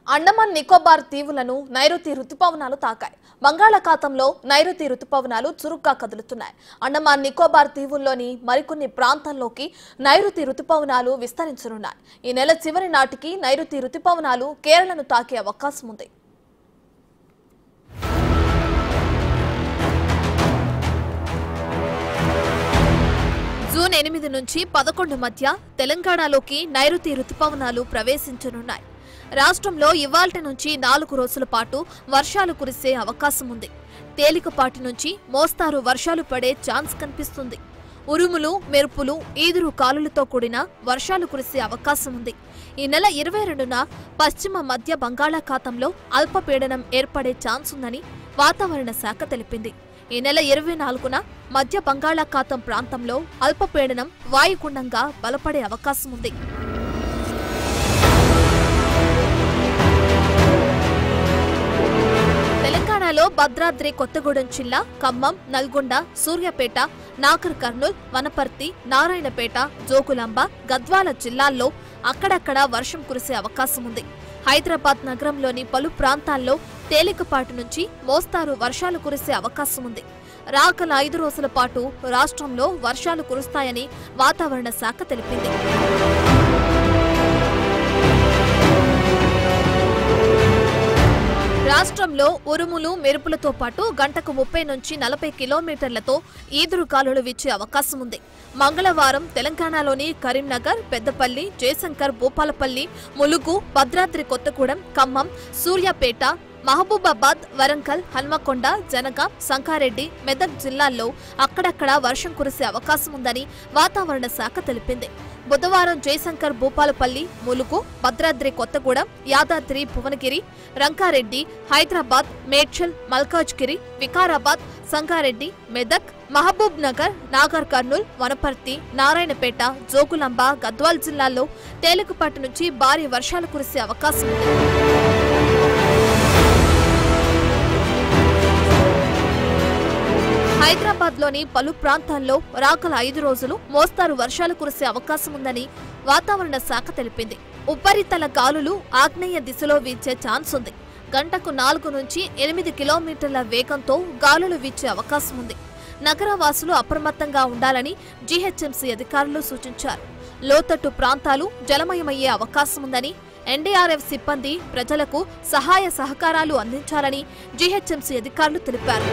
అండమాన్ నికోబార్ దీవులను నైరుతి రుతుపవనాలు తాకాయి. బంగాళాఖాతంలో నైరుతి రుతుపవనాలు చురుగ్గా కదులుతున్నాయి. అండమాన్ నికోబార్ దీవుల్లోని మరికొన్ని ప్రాంతాల్లోకి నైరుతి రుతుపవనాలు విస్తరించనున్నాయి. ఈ నెల చివరి నాటికి నైరుతి రుతుపవనాలు కేరళను తాకే అవకాశం ఉంది. జూన్ 8 నుంచి 11 మధ్య తెలంగాణలోకి నైరుతి రుతుపవనాలు ప్రవేశించనున్నాయి. రాష్ట్రంలో ఇవాల్టి నుంచి 4 రోజుల పాటు వర్షాలు కురిసే అవకాశం ఉంది. తేలికపాటి నుంచి మోస్తారు వర్షాలు పడే ఛాన్స్ కనిపిస్తుంది. ఉరుములు, మెరుపులు, ఈదురు కాలులతో కూడిన వర్షాలు కురిసే అవకాశం ఉంది. ఈ నెల 22న పశ్చిమ మధ్య బంగాళాఖాతంలో అల్పపీడనం ఏర్పడే ఛాన్స్ ఉందని వాతావరణ శాఖ తెలిపింది. ఈ నెల 24న మధ్య బంగాళాఖాతం ప్రాంతంలో అల్పపీడనం వాయుగుండంగా బలపడే అవకాశం ఉంది. తెలంగాణలో భద్రాద్రి కొత్తగూడెం జిల్లా, ఖమ్మం, నల్గొండ, సూర్యాపేట, నాగర్ కర్నూల్, వనపర్తి, నారాయణపేట, జోగులాంబ, గద్వాల జిల్లాల్లో అక్కడక్కడ వర్షం కురిసే అవకాశం ఉంది. హైదరాబాద్ నగరంలోని పలు ప్రాంతాల్లో తేలికపాటి నుంచి మోస్తారు వర్షాలు కురిసే అవకాశం ఉంది. రాగల 5 రోజుల పాటు రాష్ట్రంలో వర్షాలు కురుస్తాయని వాతావరణ శాఖ తెలిపింది. రాష్ట్రంలో ఉరుములు, మెరుపులతో పాటు గంటకు 30 నుంచి 40 కిలోమీటర్లతో ఈదురుగాలులు వీచే అవకాశం ఉంది. మంగళవారం తెలంగాణలోని కరీంనగర్, పెద్దపల్లి, జయశంకర్, భూపాలపల్లి, ములుగు, భద్రాద్రి కొత్తగూడెం, ఖమ్మం, సూర్యాపేట, మహబూబాబాద్, వరంగల్, హన్మకొండ, జనగాం, సంగారెడ్డి, మెదక్ జిల్లాల్లో అక్కడక్కడ వర్షం కురిసే అవకాశం ఉందని వాతావరణ శాఖ తెలిపింది. బుధవారం జయశంకర్, భూపాలపల్లి, ములుగు, భద్రాద్రి కొత్తగూడెం, యాదాద్రి, భువనగిరి, రంగారెడ్డి, హైదరాబాద్, మేడ్చల్, మల్కాజ్గిరి, వికారాబాద్, సంగారెడ్డి, మెదక్, మహబూబ్ నగర్, నాగర్ కర్నూల్, వనపర్తి, నారాయణపేట, జోగులాంబ, గద్వాల్ జిల్లాల్లో తేలికపాటి నుంచి భారీ వర్షాలు కురిసే అవకాశం ఉంది. హైదరాబాద్లోని పలు ప్రాంతాల్లో రాగల 5 రోజులు మోస్తారు వర్షాలు కురిసే అవకాశం ఉందని వాతావరణ శాఖ తెలిపింది. ఉపరితల గాలులు ఆగ్నేయ దిశలో వీచే ఛాన్స్ ఉంది. గంటకు 4 నుంచి 8 కిలోమీటర్ల వేగంతో గాలులు వీచే అవకాశం ఉంది. నగరవాసులు అప్రమత్తంగా ఉండాలని జీహెచ్ఎంసీ అధికారులు సూచించారు. లోతట్టు ప్రాంతాలు జలమయమయ్యే అవకాశం ఉందని, ఎన్డీఆర్ఎఫ్ సిబ్బంది ప్రజలకు సహాయ సహకారాలు అందించాలని జీహెచ్ఎంసీ అధికారులు తెలిపారు.